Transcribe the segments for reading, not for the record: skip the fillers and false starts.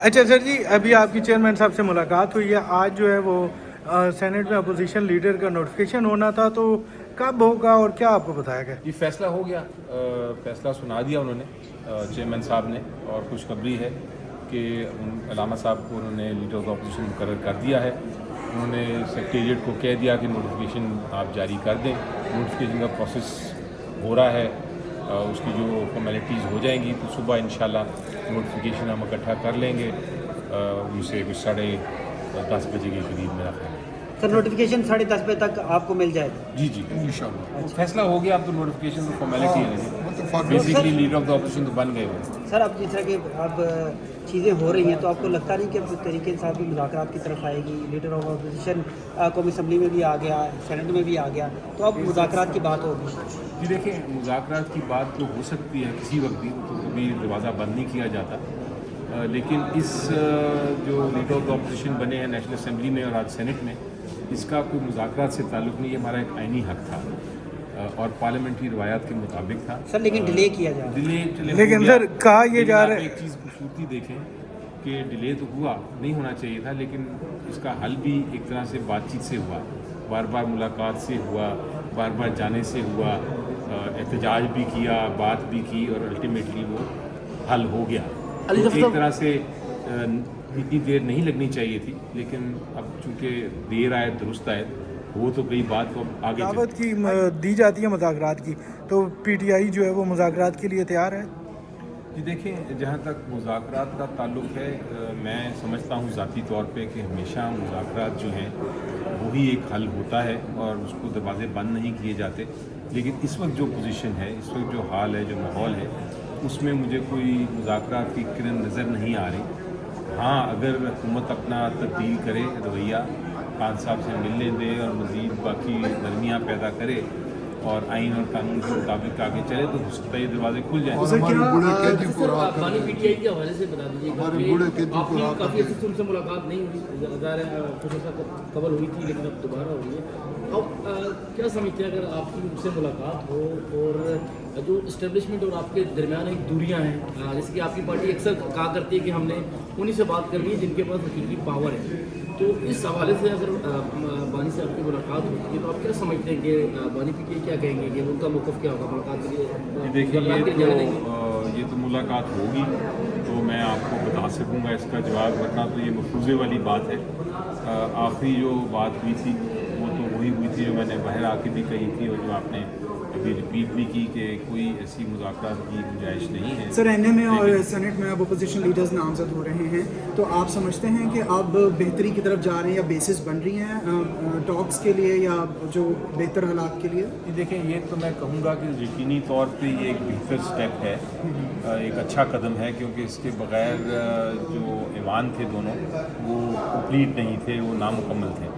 अच्छा सर जी, अभी आपकी चेयरमैन साहब से मुलाकात हुई है। आज जो है वो सेनेट में अपोजिशन लीडर का नोटिफिकेशन होना था, तो कब होगा और क्या आपको बताया गया? ये फैसला हो गया, फैसला सुना दिया उन्होंने चेयरमैन साहब ने। और खुशखबरी है कि अलामा साहब को उन्होंने लीडर ऑफ द अपोजिशन मुकर्रर कर दिया है। उन्होंने सेक्रेटेरिएट को कह दिया कि नोटिफिकेशन आप जारी कर दें। नोटिफिकेशन का प्रोसेस हो रहा है, उसकी जो फॉर्मेलिटीज़ हो जाएंगी तो सुबह इंशाल्लाह नोटिफिकेशन हम इकट्ठा कर लेंगे। उनसे कुछ 10:30 बजे के करीब मेरा ख्याल है। सर नोटिफिकेशन 10:30 बजे तक आपको मिल जाएगा? जी जी इंशाल्लाह फैसला हो गया। अब तो नोटिफिकेशन तो फॉर्मेलिटी है, basically leader of the opposition तो बन गए वो। सर अब जिस तरह कि अब चीज़ें हो रही हैं तो आपको लगता नहीं कि अब तरीके से भी मुज़ाकरात की तरफ आएगी? लीडर ऑफ ऑपोजिशन कौमी असम्बली में भी आ गया, सेनेट में भी आ गया, तो अब मुज़ाकरात की बात होगी। जी देखिए, मुज़ाकरात की बात तो हो सकती है किसी वक्त भी, तो कभी दरवाज़ा बंद नहीं किया जाता। लेकिन इस जो लीडर ऑफ द ऑपोजिशन बने हैं नेशनल असम्बली में और आज सेनेट में, इसका कोई मुज़ाकरात से ताल्लुक़ नहीं। ये हमारा एक आइनी हक़ था और पार्लियामेंट्री रवायात के मुताबिक था। सर लेकिन डिले किया जा रहा है। डिले लेकिन सर कहा ये जा रहा है, एक चीज़ खूबसूरती देखें कि डिले तो हुआ, नहीं होना चाहिए था, लेकिन इसका हल भी एक तरह से बातचीत से हुआ, बार बार मुलाकात से हुआ, बार बार जाने से हुआ, एहतजाज भी किया, बात भी की और अल्टीमेटली वो हल हो गया। तो एक तरह से इतनी देर नहीं लगनी चाहिए थी, लेकिन अब चूँकि देर आए दुरुस्त आए, वो तो कई बात को आगे दावत की दी जाती है मुज़ाकरात की, तो पीटीआई जो है वो मुज़ाकरात के लिए तैयार है? जी देखें, जहाँ तक मुज़ाकरात का ताल्लुक़ है, मैं समझता हूँ ज़ाती तौर पे कि हमेशा मुज़ाकरात जो हैं वही एक हल होता है और उसको दरवाज़े बंद नहीं किए जाते। लेकिन इस वक्त जो पोजीशन है, इस वक्त जो हाल है, जो माहौल है, उसमें मुझे कोई मुज़ाकरात की किरण नज़र नहीं आ रही। हाँ, अगर हुकूमत अपना तब्दील करे रवैया, खान साहब से मिलने दे और मज़ीद बाकी नरमियाँ पैदा करे और आइन और कानून के मुताबिक आगे चले, तो हो सकता है ये दरवाजे खुल जाएँ। पानी पीटीआई के हवाले से बता दीजिएगा कि आपकी काफ़ी अच्छी उनसे मुलाकात नहीं हुई, ज़ाहिर है कुछ ऐसा कबल हुई थी लेकिन अब दोबारा हुई है। अब क्या समझते हैं अगर आपकी उनसे मुलाकात हो और जो इस्टेब्लिशमेंट और आपके दरमियान एक दूरियां हैं, जैसे कि आपकी पार्टी अक्सर कहा करती है कि हमने उन्हीं से बात करनी है जिनके पास हकीकी पावर है, तो इस हवाले से अगर बानी से आपकी मुलाकात होती है तो आप क्या समझते हैं कि बानी पी क्या कहेंगे कि उनका मौक़िफ़ क्या होगा मुलाकात के लिए? देखिए, ये तो मुलाकात होगी तो मैं आपको बता सकूंगा इसका जवाब, वरना तो ये मफरूज़े वाली बात है। आखिरी जो बात हुई थी वो तो वही हुई थी जो मैंने बाहर आके भी कही थी और जो आपने अभी रिपीट भी की कि कोई ऐसी मुज़ाकरात की गुंजाइश नहीं है। सर एनए में और सेनेट में अब अपोजिशन लीडर्स नामजद हो रहे हैं, तो आप समझते हैं कि अब बेहतरी की तरफ जा रहे हैं या बेसिस बन रही हैं टॉक्स के लिए या जो बेहतर हालात के लिए? देखें, ये तो मैं कहूँगा कि यकीनी तौर पे ये एक बेहतर स्टेप है, एक अच्छा कदम है, क्योंकि इसके बग़ैर जो ऐवान थे दोनों वो कंप्लीट नहीं थे, वो नामुकम्मल थे।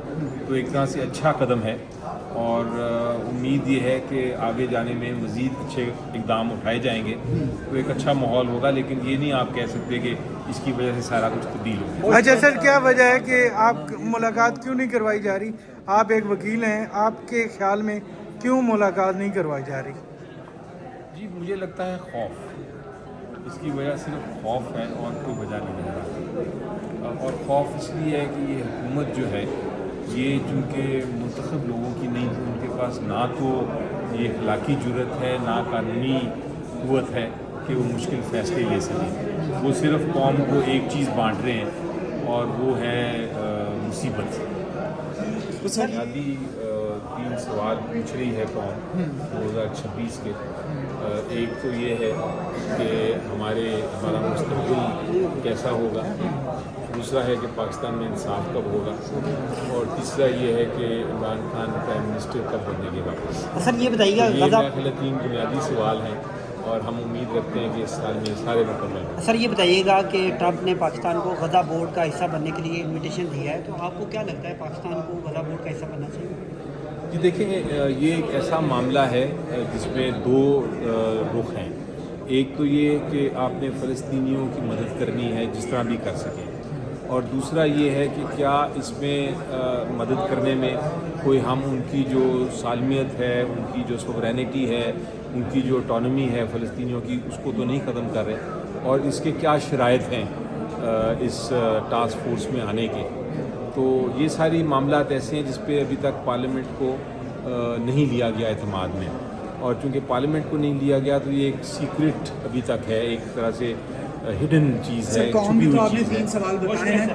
तो एक तरह से अच्छा कदम है और उम्मीद ये है कि आगे जाने में मज़ीद अच्छे इक़दाम उठाए जाएंगे तो एक अच्छा माहौल होगा। लेकिन ये नहीं आप कह सकते कि इसकी वजह से सारा कुछ तब्दील हो गया। अच्छा सर, क्या वजह है कि आप मुलाकात क्यों नहीं करवाई जा रही? आप एक वकील हैं, आपके ख्याल में क्यों मुलाकात नहीं करवाई जा रही? जी मुझे लगता है खौफ, इसकी वजह सिर्फ खौफ है और कोई वजह नहीं नज़र आती। और खौफ इसलिए है कि ये हुकूमत जो है ये चूँकि मुंतखब लोगों की नहीं थी, उनके पास ना तो ये अखलाकी जुर्रत है ना कानूनी क़ुव्वत है कि वो मुश्किल फ़ैसले ले सकें। वो सिर्फ कौम को एक चीज़ बांट रहे हैं और वो है मुसीबत। बुनियादी 3 सवाल पूछ रही है कौम 2026 के। एक तो ये है कि हमारा मुस्तक़बिल कैसा होगा, दूसरा है कि पाकिस्तान में इंसाफ कब होगा, और तीसरा ये है कि इमरान खान प्राइम मिनिस्टर कब बनेंगे वापस। सर ये बताइएगा, ये मेरे ख्याल 3 बुनियादी सवाल हैं और हम उम्मीद रखते हैं कि इस साल में सारे मुकम्मल हों। सर ये बताइएगा कि ट्रंप ने पाकिस्तान को गज़ा बोर्ड का हिस्सा बनने के लिए इन्विटेशन दिया है, तो आपको क्या लगता है पाकिस्तान को गज़ा बोर्ड का हिस्सा बनना चाहिए? जी देखें, ये एक ऐसा मामला है जिसमें 2 रुख हैं। एक तो ये कि आपने फ़लस्तीनियों की मदद करनी है जिस तरह भी कर सकें, और दूसरा ये है कि क्या इसमें मदद करने में कोई हम उनकी जो सालमियत है, उनकी जो सोवरेनिटी है, उनकी जो ऑटोनॉमी है फ़लस्तीनियों की, उसको तो नहीं ख़त्म कर रहे, और इसके क्या शराइत हैं اس ٹاسک فورس میں آنے کے. تو یہ ساری معاملات ایسے ہیں جس پہ ابھی تک پارلیمنٹ کو نہیں لیا گیا اعتماد میں, اور چونکہ پارلیمنٹ کو نہیں لیا گیا تو یہ ایک سیکرٹ ابھی تک ہے, ایک طرح سے ہڈن چیز ہے, سر قوم چھپی بھی تو ہوئی آپ نے چیز ہے. 3 سوال بتائے ہیں.